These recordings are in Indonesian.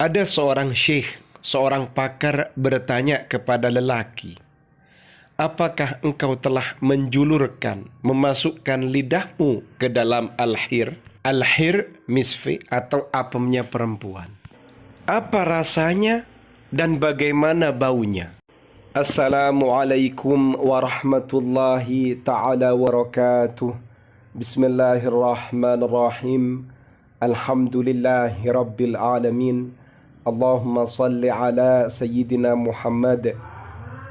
Ada seorang syekh, seorang pakar bertanya kepada lelaki, apakah engkau telah menjulurkan, memasukkan lidahmu ke dalam al-hir? Al-hir misfi atau apemnya perempuan. Apa rasanya dan bagaimana baunya? Assalamualaikum warahmatullahi ta'ala wabarakatuh. Bismillahirrahmanirrahim. Alhamdulillahi rabbil alamin. Allahumma salli ala Sayyidina Muhammad.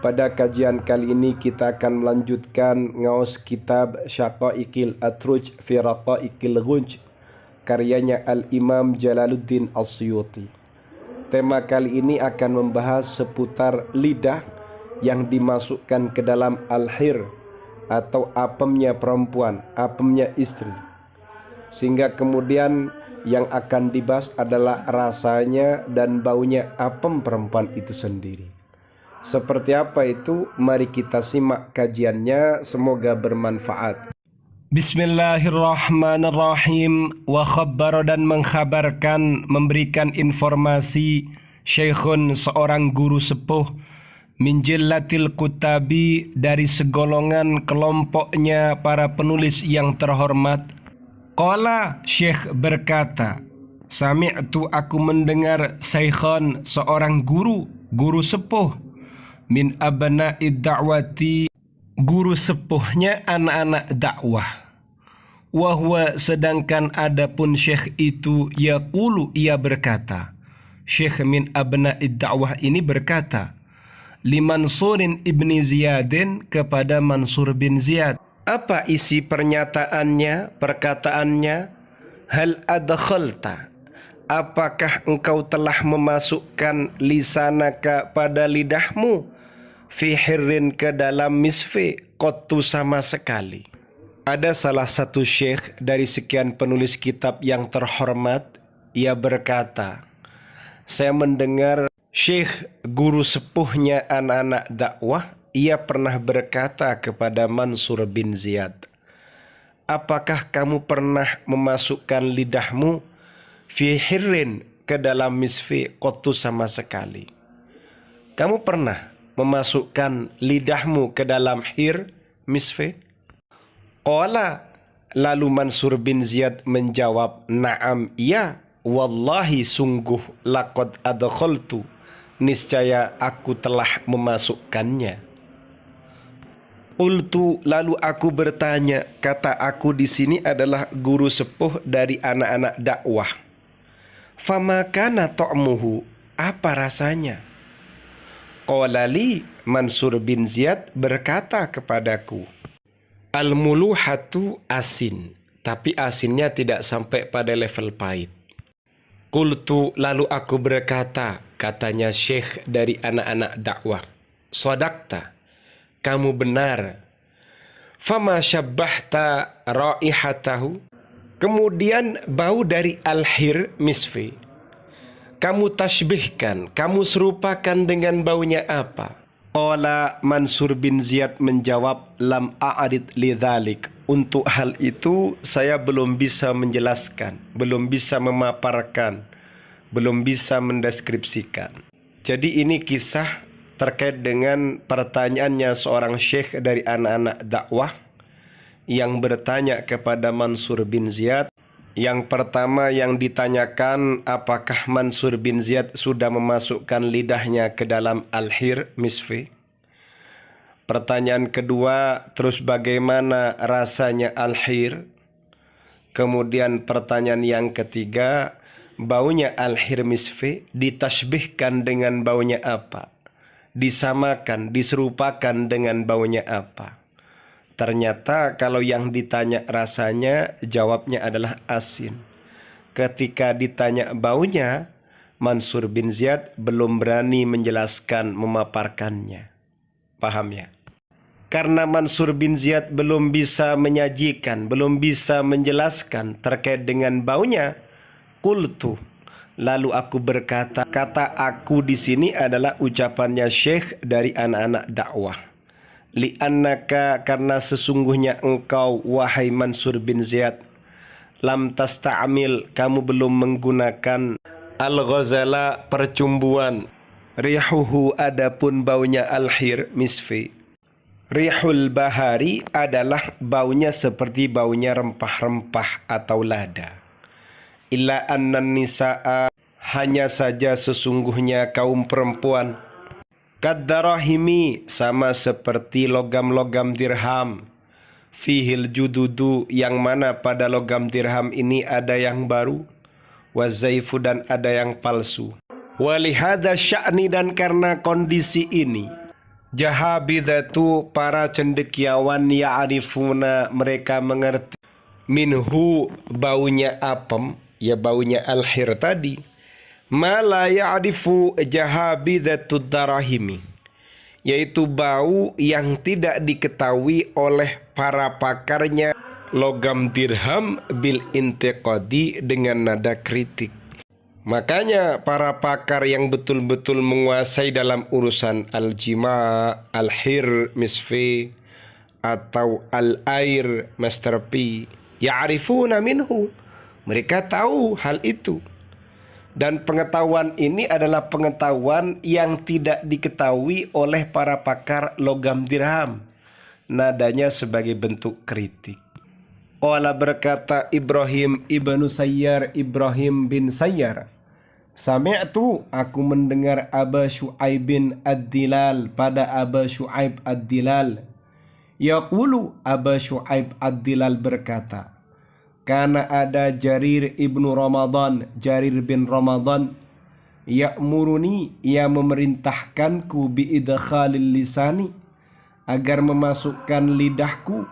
Pada kajian kali ini kita akan melanjutkan ngaus kitab Syaqaiqil Atruj fi Raqaiqil Ghunj karyanya Al-Imam Jalaluddin As-Suyuti. Tema kali ini akan membahas seputar lidah yang dimasukkan ke dalam al-hir atau apemnya perempuan, apemnya istri. Sehingga kemudian yang akan dibahas adalah rasanya dan baunya apem perempuan itu sendiri. Seperti apa itu? Mari kita simak kajiannya, semoga bermanfaat. Bismillahirrahmanirrahim. Wa khabbar, dan mengkhabarkan, memberikan informasi, syekhun, seorang guru sepuh, min jillatil kutabi, dari segolongan kelompoknya para penulis yang terhormat. Qala, syekh berkata, sami'tu, aku mendengar, syekhun, seorang guru sepuh, min abna'id da'wati, guru sepuhnya anak-anak dakwah. Wahwa, sedangkan adapun syekh itu, yaqulu, ia berkata, syekh min abna'id dakwah ini berkata, li Mansurin ibni Ziyadin, kepada Mansur bin Ziyad. Apa isi pernyataannya, perkataannya? Hal adkhalta, apakah engkau telah memasukkan lisanaka, pada lidahmu, fi hirrin, ke dalam misfi, qattu, sama sekali. Ada salah satu syekh dari sekian penulis kitab yang terhormat, ia berkata, saya mendengar syekh guru sepuhnya anak-anak dakwah, ia pernah berkata kepada Mansur bin Ziyad, apakah kamu pernah memasukkan lidahmu fi hirrin, ke dalam misfi, qattu, sama sekali? Kamu pernah memasukkan lidahmu ke dalam hir, misfi? Qala, lalu Mansur bin Ziyad menjawab, na'am, iya, wallahi, sungguh, laqad adkhaltu, niscaya aku telah memasukkannya. Qultu, lalu aku bertanya, kata aku di sini adalah guru sepuh dari anak-anak dakwah. Fama kana ta'muhu, apa rasanya? Qala li, Mansur bin Ziyad berkata kepadaku, al-muluhatu, asin, tapi asinnya tidak sampai pada level pahit. Qultu, lalu aku berkata, katanya syekh dari anak-anak dakwah, shadaqta, kamu benar. Fama syabbahta raihatahu, kemudian bau dari al-hir misfi, kamu tasbihkan, kamu serupakan dengan baunya apa? Qala, Mansur bin Ziyad menjawab, lam a'rid lidzalik, untuk hal itu saya belum bisa menjelaskan, belum bisa memaparkan, belum bisa mendeskripsikan. Jadi ini kisah terkait dengan pertanyaannya seorang syekh dari anak-anak dakwah yang bertanya kepada Mansur bin Ziyad. Yang pertama yang ditanyakan, apakah Mansur bin Ziyad sudah memasukkan lidahnya ke dalam al-hir misfi? Pertanyaan kedua, terus bagaimana rasanya al-hir? Kemudian pertanyaan yang ketiga, baunya al-hir misfi ditasbihkan dengan baunya apa? Disamakan, diserupakan dengan baunya apa? Ternyata kalau yang ditanya rasanya, jawabnya adalah asin. Ketika ditanya baunya, Mansur bin Ziyad belum berani menjelaskan, memaparkannya. Paham ya? Karena Mansur bin Ziyad belum bisa menyajikan, belum bisa menjelaskan terkait dengan baunya, qultu, lalu aku berkata, kata aku di sini adalah ucapannya syekh dari anak-anak dakwah. Li'annaka, karena sesungguhnya engkau, wahai Mansur bin Ziyad, lam tasta'amil, kamu belum menggunakan Al-ghazala percumbuan. Rihuhu adapun baunya al-hir misfi. Rihul bahari adalah baunya seperti baunya rempah-rempah atau lada. Illa annan nisa'a, hanya saja sesungguhnya kaum perempuan. Kaddarahimi, sama seperti logam-logam dirham. Fihil jududu, yang mana pada logam dirham ini ada yang baru. Wazaifu, dan ada yang palsu. Walihada sya'ni, dan karena kondisi ini. Jahabidatu, para cendekiawan, ya'rifuna, mereka mengerti. Minhu, baunya apem, ya baunya al-hir tadi. Ma la ya'rifu jahabidatud darahimi, yaitu bau yang tidak diketahui oleh para pakarnya logam dirham bil intiqadi, dengan nada kritik. Makanya para pakar yang betul-betul menguasai dalam urusan al-jima, al-hir misfi, atau al-air Master P, ya'rifuna minhu, mereka tahu hal itu. Dan pengetahuan ini adalah pengetahuan yang tidak diketahui oleh para pakar logam dirham. Nadanya sebagai bentuk kritik. Qala, berkata Ibrahim ibnu Sayyar, Ibrahim bin Sayyar, sami'tu, aku mendengar Aba Syu'aibin ad-Dilal, pada Aba Syu'aib ad-Dilal. Yaqulu, Aba Syu'aib ad-Dilal berkata, karena ada Jarir ibnu Ramadan, Jarir bin Ramadan, ya'muruni, ia memerintahkanku biidkhalil lisani, agar memasukkan lidahku,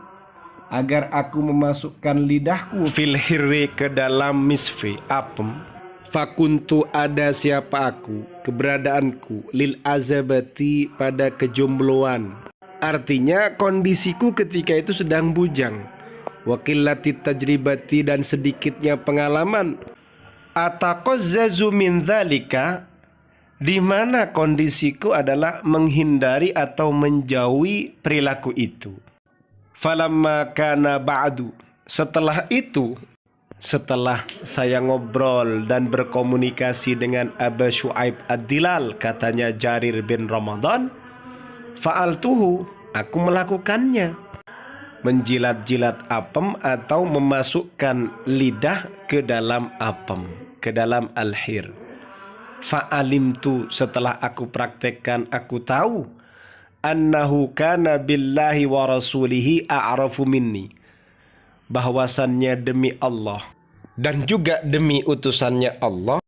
agar aku memasukkan lidahku fil hirri, ke dalam misfi, apem. Fakuntu, ada siapa aku, keberadaanku, lil azabati, pada kejombloan. Artinya kondisiku ketika itu sedang bujang. Wakillati tajribati, dan sedikitnya pengalaman. Ataqazzazu min dzalika, di mana kondisiku adalah menghindari atau menjauhi perilaku itu. Falamma kana ba'du, setelah itu, setelah saya ngobrol dan berkomunikasi dengan Aba Syu'aib ad-Dilal, katanya Jarir bin Ramadan, fa'altuhu, aku melakukannya. Menjilat-jilat apem atau memasukkan lidah ke dalam apem, ke dalam al-hir. Fa'alimtu, setelah aku praktekkan, aku tahu, annahu kana billahi wa rasulihi a'rafu minni, bahwasannya demi Allah dan juga demi utusannya Allah,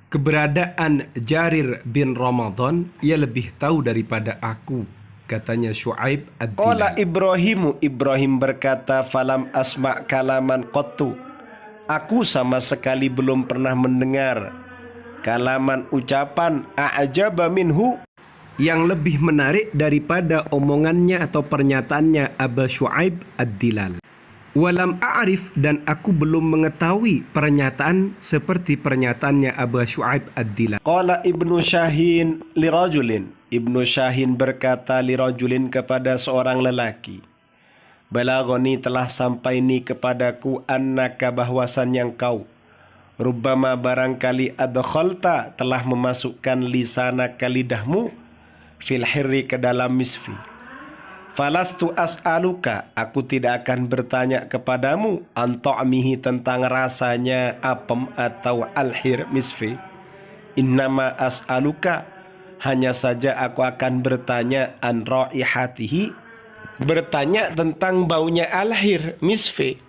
keberadaan Jarir bin Ramadan, ia lebih tahu daripada aku, katanya Syu'aib ad-Dilal. Qala Ibrahimu, Ibrahim berkata, falam asma' kalaman qattu, aku sama sekali belum pernah mendengar kalaman, ucapan, a'jaba minhu, yang lebih menarik daripada omongannya atau pernyataannya Aba Syu'aib ad-Dilal. Walam a'rif, dan aku belum mengetahui pernyataan seperti pernyataannya Aba Syu'aib ad-Dilal. Qala Ibnu Syahin lirajulin, Ibnu Syahin berkata lirajulin, kepada seorang lelaki, balagoni, telah sampai ni kepadaku, annaka, bahwasannya engkau, rubbama, barangkali, adkhalta, telah memasukkan lisanaka, lidahmu, fil hirri, ke dalam misfi. Falastu as'aluka, aku tidak akan bertanya kepadamu, an ta'mihi, tentang rasanya apem atau al-hir misfi. Innama as'aluka, hanya saja aku akan bertanya, an raihatihi, bertanya tentang baunya al-hir misfi.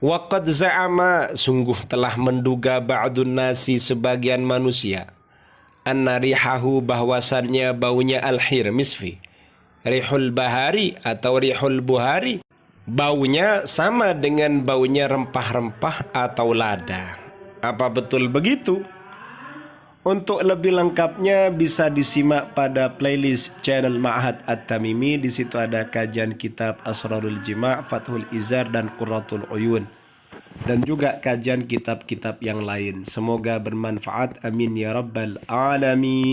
Wa qad za'ama, sungguh telah menduga ba'dun nasi, sebagian manusia, anna rihahu, bahwasannya baunya al-hir misfi, rihul bahari atau rihul buhari, baunya sama dengan baunya rempah-rempah atau lada. Apa betul begitu? Untuk lebih lengkapnya bisa disimak pada playlist channel Ma'had At-Tamimi. Di situ ada kajian kitab Asrarul Jima', Fathul Izar, dan Qurratul Uyun, dan juga kajian kitab-kitab yang lain. Semoga bermanfaat, amin ya rabbal alamin.